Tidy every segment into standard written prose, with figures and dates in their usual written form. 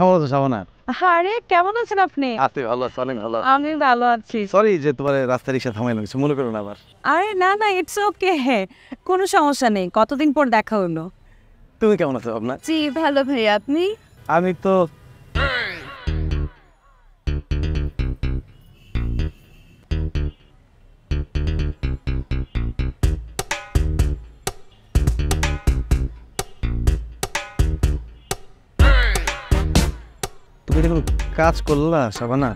কেমন আছো শাবানা? আরে কেমন আছেন আপনি? আছি ভালো আছি, অনেক ভালো। আমি ভালো আছি। সরি যে তোমার রাস্তা রিক্সা থামাইলাম, কিছু মনে করো না আবার। আরে না না, ইটস ওকে, কোনো সমস্যা নেই। কতদিন পর দেখা হলো। তুমি কেমন আছো ভাবনা? জি ভালো ভাই, আপনি? আমি তো তুমি এটা কোনো কাজ করলে না শাবানা?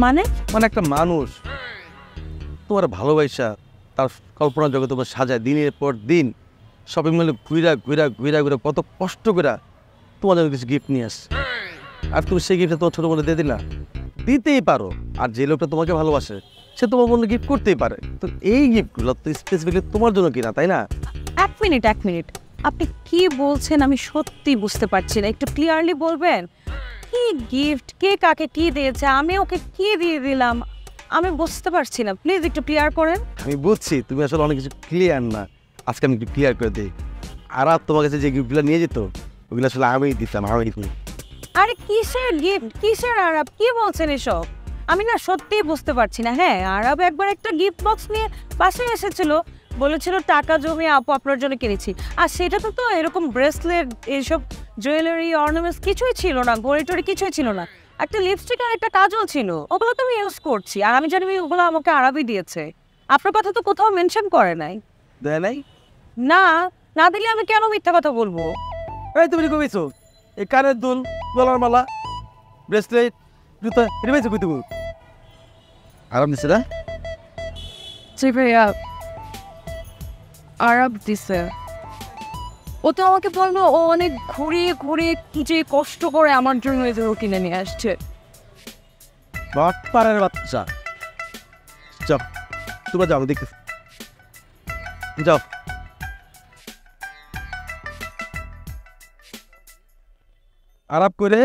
মানে? মানে একটা মানুষ তোমার ভালোবাসা তার কল্পনা জগতে তোমার সাজায় দিনের পর দিন, শপিং মলে ঘুরা ঘুরা ঘুরা ঘুরা কত কষ্ট করে তোমার জন্য কিছু গিফট নিয়ে আসছে, আর তুমি সেই গিফটটা তোমার ছোটো বোনে দিয়ে দিলা। দিতেই পারো, আর যে লোকটা তোমাকে ভালোবাসে সে তোমার বোনকে গিফট করতেই পারে। তো এই গিফটগুলো তো স্পেসিফিকলি তোমার জন্য কিনা, তাই না? এক মিনিট এক মিনিট, আপনি কি বলছেন আমি সত্যি বুঝতে পারছি না। একটু ক্লিয়ারলি বলবেন কি গিফট, কে কাকে কি দিয়েছে, আমি ওকে কি দিয়ে দিলাম, আমি বুঝতে পারছি না। প্লিজ একটু ক্লিয়ার করেন। আমি বুঝছি তুমি আসলে অনেক কিছু ক্লিয়ার না, আজকে আমি একটু ক্লিয়ার করে দিই। আর তোমার কাছে যে গিফটগুলো নিয়ে যেত ওগুলো আসলে আমিই দিতাম, আমি দিই। আরে কিসের গিফট, কিসের আরব, কি বলছেন এসব? আমি না সত্যিই বুঝতে পারছি না। হ্যাঁ, আরব একবার একটা গিফট বক্স নিয়ে বাসায় এসেছিল, বলেছিল টাকা জমিয়ে আপু আপনার জন্য কিনেছি। আর সেটাতে তো এরকম ব্রেসলেট, এইসব জুয়েলারি, অর্নামেন্টস কিছুই ছিল না, ঘড়ি টড়ি কিছুই ছিল না। একটা লিপস্টিক আর একটা কাজল ছিল, ওগুলো তো আমি ইউজ করছি। আর আমি জানি ওগুলো আমাকে আরবই দিয়েছে। আপনার কথা তো কোথাও মেনশন করে নাই। দেয় নাই? না, না দিলে আমি কেন মিথ্যা কথা বলবো? এই তুমি কমেছো এই কানের দুল, গলার মালা, ব্রেসলেট, জুতা এটা পেয়েছো কই তুমি? আরাম দিচ্ছে না? জি ভাইয়া, আরব দিছে। ও তো আমাকে বললো ও অনেক ঘুরিয়ে ঘুরিয়ে কি যে কষ্ট করে আমার জন্য এগুলো কিনে নিয়ে আসছে। বাটপাড়ের বাচ্চা। যাও তোমরা যাও, দেখতে যাও। আরাপ করে